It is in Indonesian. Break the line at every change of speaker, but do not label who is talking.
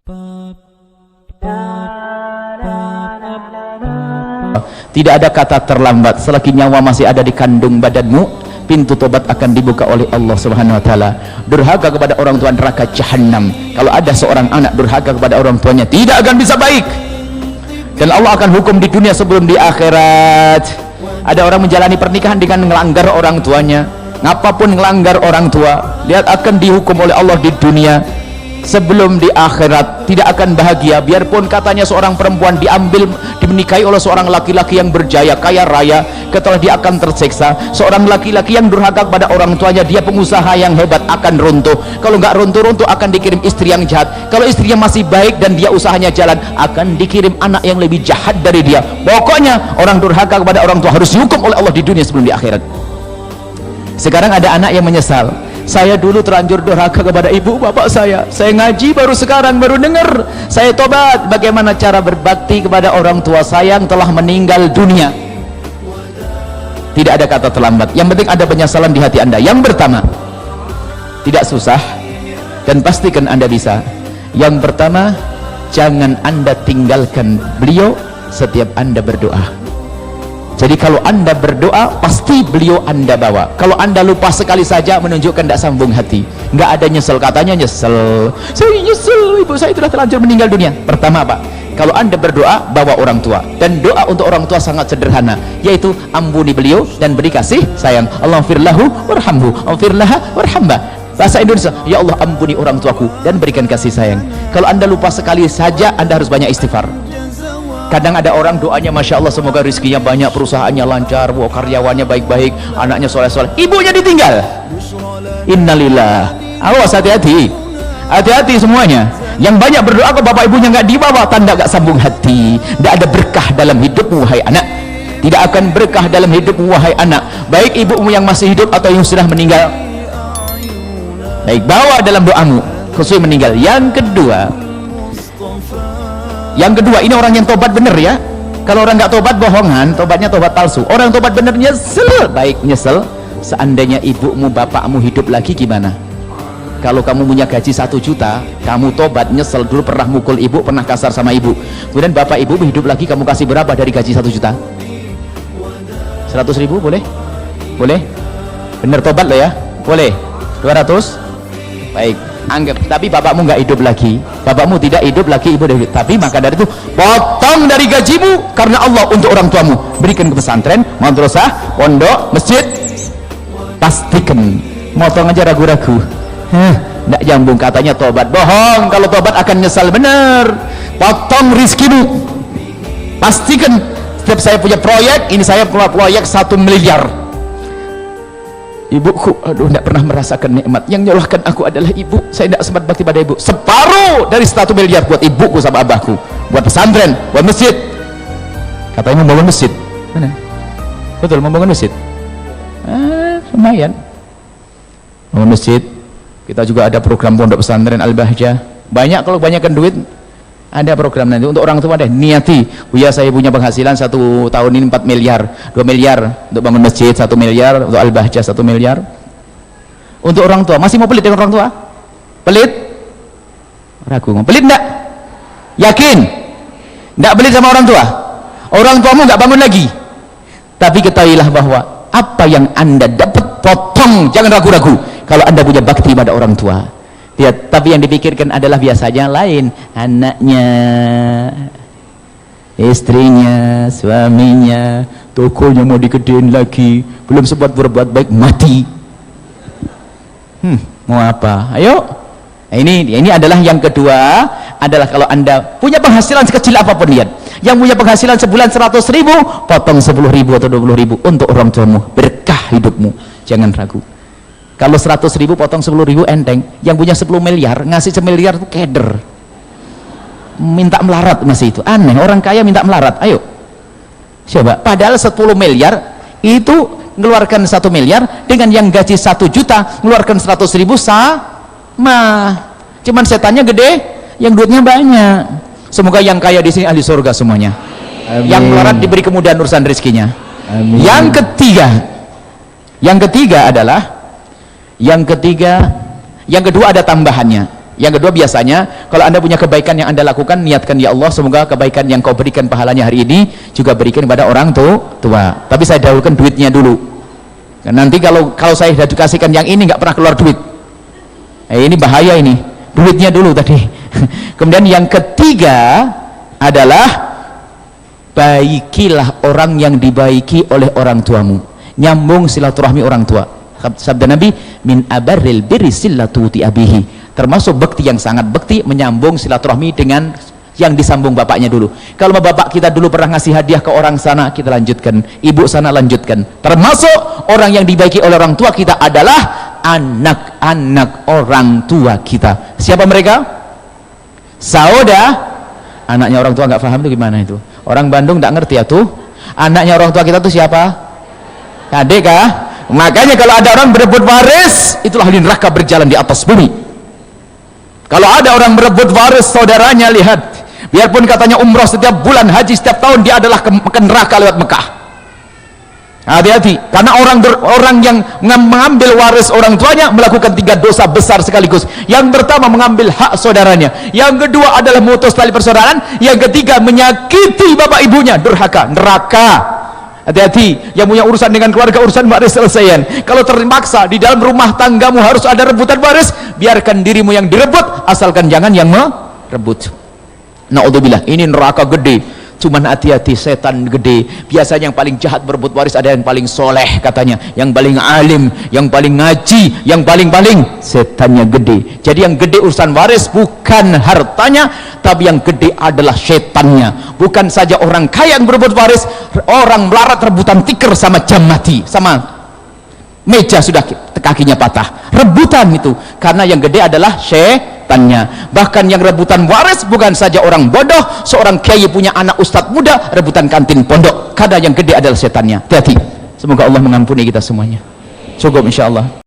Tidak ada kata terlambat. Selagi nyawa masih ada di kandung badanmu, pintu tobat akan dibuka oleh Allah Subhanahu wa taala. Durhaka kepada orang tua, neraka jahanam. Kalau ada seorang anak durhaka kepada orang tuanya, tidak akan bisa baik. Dan Allah akan hukum di dunia sebelum di akhirat. Ada orang menjalani pernikahan dengan melanggar orang tuanya. Ngapapun melanggar orang tua, dia akan dihukum oleh Allah di dunia sebelum di akhirat. Tidak akan bahagia. Biarpun katanya seorang perempuan dinikahi oleh seorang laki-laki yang berjaya, kaya raya, ketika dia akan tersiksa. Seorang laki-laki yang durhaka kepada orang tuanya, dia pengusaha yang hebat, akan runtuh. Kalau nggak runtuh-runtuh akan dikirim istri yang jahat. Kalau istrinya masih baik dan dia usahanya jalan, akan dikirim anak yang lebih jahat dari dia. Pokoknya orang durhaka kepada orang tua harus dihukum oleh Allah di dunia sebelum di akhirat. Sekarang ada anak yang menyesal, saya dulu terlanjur durhaka kepada ibu bapak saya ngaji baru sekarang, baru dengar, saya tobat. Bagaimana cara berbakti kepada orang tua saya yang telah meninggal dunia? Tidak ada kata terlambat. Yang penting ada penyesalan di hati Anda. Yang pertama, tidak susah dan pastikan Anda bisa. Yang pertama, jangan Anda tinggalkan beliau setiap Anda berdoa. Jadi kalau Anda berdoa, pasti beliau Anda bawa. Kalau Anda lupa sekali saja, menunjukkan tidak sambung hati. Nggak ada nyesel. Katanya nyesel, saya nyesel ibu saya sudah terlanjur meninggal dunia. Pertama apa? Kalau Anda berdoa, bawa orang tua. Dan doa untuk orang tua sangat sederhana, yaitu ampuni beliau dan beri kasih sayang. Allahumfirlahu warhamhu, Allahumfirlaha warhamba. Bahasa Indonesia, ya Allah ampuni orang tuaku dan berikan kasih sayang. Kalau Anda lupa sekali saja, Anda harus banyak istighfar. Kadang ada orang doanya Masya Allah, semoga rezekinya banyak, perusahaannya lancar, karyawannya baik-baik, anaknya soleh-soleh, ibunya ditinggal. Innalillah. Awas, hati-hati, hati-hati semuanya. Yang banyak berdoa ke bapak ibunya nggak dibawa, tanda nggak sambung hati. Tidak ada berkah dalam hidupmu wahai anak. Tidak akan berkah dalam hidupmu wahai anak, baik ibumu yang masih hidup atau yang sudah meninggal. Baik, bawa dalam doamu khusus meninggal. Yang kedua, ini orang yang tobat bener ya. Kalau orang nggak tobat bohongan, tobatnya tobat palsu. Orang tobat bener nyesel, baik nyesel. Seandainya ibumu bapakmu hidup lagi gimana? Kalau kamu punya gaji 1 juta, kamu tobat nyesel, dulu pernah mukul ibu, pernah kasar sama ibu, kemudian bapak ibu hidup lagi, kamu kasih berapa dari gaji 1 juta? 100.000 boleh? Boleh? Bener tobat lo ya? Boleh? 200? Baik, anggap, tapi bapakmu nggak hidup lagi, bapakmu tidak hidup lagi, ibu hidup. Tapi maka dari itu potong dari gajimu karena Allah untuk orang tuamu, berikan ke pesantren, madrasah, pondok, masjid. Pastikan, motong aja ragu-ragu, nggak nyambung, katanya tobat, bohong. Kalau tobat akan nyesal bener. Potong rizkimu. Pastikan, setiap saya punya proyek, ini saya punya proyek 1 miliar. Ibuku, aduh, tidak pernah merasakan nikmat. Yang nyolahkan aku adalah ibu. Saya tidak sempat bakti pada ibu. Separuh dari 1 miliar buat ibuku sama abahku, buat pesantren, buat masjid. Katanya membangun masjid. Mana? Betul, membangun masjid. Lumayan. Membangun masjid. Kita juga ada program pondok pesantren Al-Bahjah. Banyak, kalau banyakkan duit, ada program nanti untuk orang tua deh. Niati, ya saya punya penghasilan 1 tahun ini 4 miliar, 2 miliar untuk bangun masjid, 1 miliar untuk Al-Bahjah, 1 miliar untuk orang tua. Masih mau pelit dengan orang tua? Pelit? Ragu, pelit enggak? Yakin? Enggak pelit sama orang tua? Orang tuamu enggak bangun lagi. Tapi ketahuilah bahwa apa yang Anda dapat, potong, jangan ragu-ragu. Kalau Anda punya bakti pada orang tua, ya, tapi yang dipikirkan adalah biasanya lain, anaknya, istrinya, suaminya, tokonya mau digedein lagi, belum sempat berbuat baik, mati. Mau apa? Ayo. Ini adalah yang kedua, adalah kalau Anda punya penghasilan sekecil apapun, lihat, yang punya penghasilan sebulan 100.000, potong 10.000 atau 20.000 untuk orang tuamu, berkah hidupmu, jangan ragu. Kalau 100.000 potong 10.000 enteng. Yang punya 10 miliar ngasih 1 miliar itu keder, minta melarat masih. Itu aneh, orang kaya minta melarat. Ayo coba, padahal 10 miliar itu mengeluarkan 1 miliar dengan yang gaji 1 juta mengeluarkan 100.000 sama, cuman setannya gede, yang duitnya banyak. Semoga yang kaya di sini ahli surga semuanya. Amin. Yang melarat diberi kemudahan urusan rezekinya. Amin. Yang ketiga adalah yang kedua ada tambahannya. Yang kedua, biasanya kalau anda punya kebaikan yang anda lakukan, niatkan, ya Allah semoga kebaikan yang kau berikan pahalanya hari ini juga berikan kepada orang tua. Tapi saya dahulukan duitnya dulu. Nanti kalau saya sudah dikasihkan yang ini nggak pernah keluar duit, ini bahaya ini. Duitnya dulu tadi. Kemudian yang ketiga adalah baikilah orang yang dibaiki oleh orang tuamu. Nyambung silaturahmi orang tua. Sabda Nabi, min abarril birri silatuti abihi. Termasuk bekti yang sangat bekti, menyambung silaturahmi dengan yang disambung bapaknya dulu. Kalau bapak kita dulu pernah ngasih hadiah ke orang sana, kita lanjutkan. Ibu sana lanjutkan. Termasuk orang yang dibaiki oleh orang tua kita adalah anak-anak orang tua kita. Siapa mereka? Saudara. Anaknya orang tua nggak paham itu gimana itu? Orang Bandung nggak ngerti ya tuh. Anaknya orang tua kita tuh siapa? Adik kah? Makanya kalau ada orang berebut waris, itulah ahli neraka berjalan di atas bumi. Kalau ada orang berebut waris saudaranya, lihat, biarpun katanya umroh setiap bulan, haji setiap tahun, dia adalah ke neraka lewat Mekah. Hati-hati, karena orang yang mengambil waris orang tuanya melakukan 3 dosa besar sekaligus. Yang pertama, mengambil hak saudaranya. Yang kedua adalah memutus tali persaudaraan. Yang ketiga, menyakiti bapak ibunya, durhaka, neraka. Hati-hati, yang punya urusan dengan keluarga, urusan waris selesaian. Kalau terpaksa di dalam rumah tanggamu harus ada rebutan waris, biarkan dirimu yang direbut, asalkan jangan yang merebut. Naudzubillah, ini neraka gede. Cuman hati-hati, setan gede. Biasanya yang paling jahat berebut waris ada yang paling soleh katanya, yang paling alim, yang paling ngaji, yang paling setannya gede. Jadi yang gede urusan waris bukan hartanya, tapi yang gede adalah setannya. Bukan saja orang kaya yang berebut waris, orang melarat rebutan tikar sama jam mati, sama meja sudah kakinya patah. Rebutan itu, karena yang gede adalah setannya. Bahkan yang rebutan waris bukan saja orang bodoh, seorang kiai punya anak ustadz muda rebutan kantin pondok, karena yang gede adalah setannya. Hati-hati. Semoga Allah mengampuni kita semuanya. Cukup insyaallah.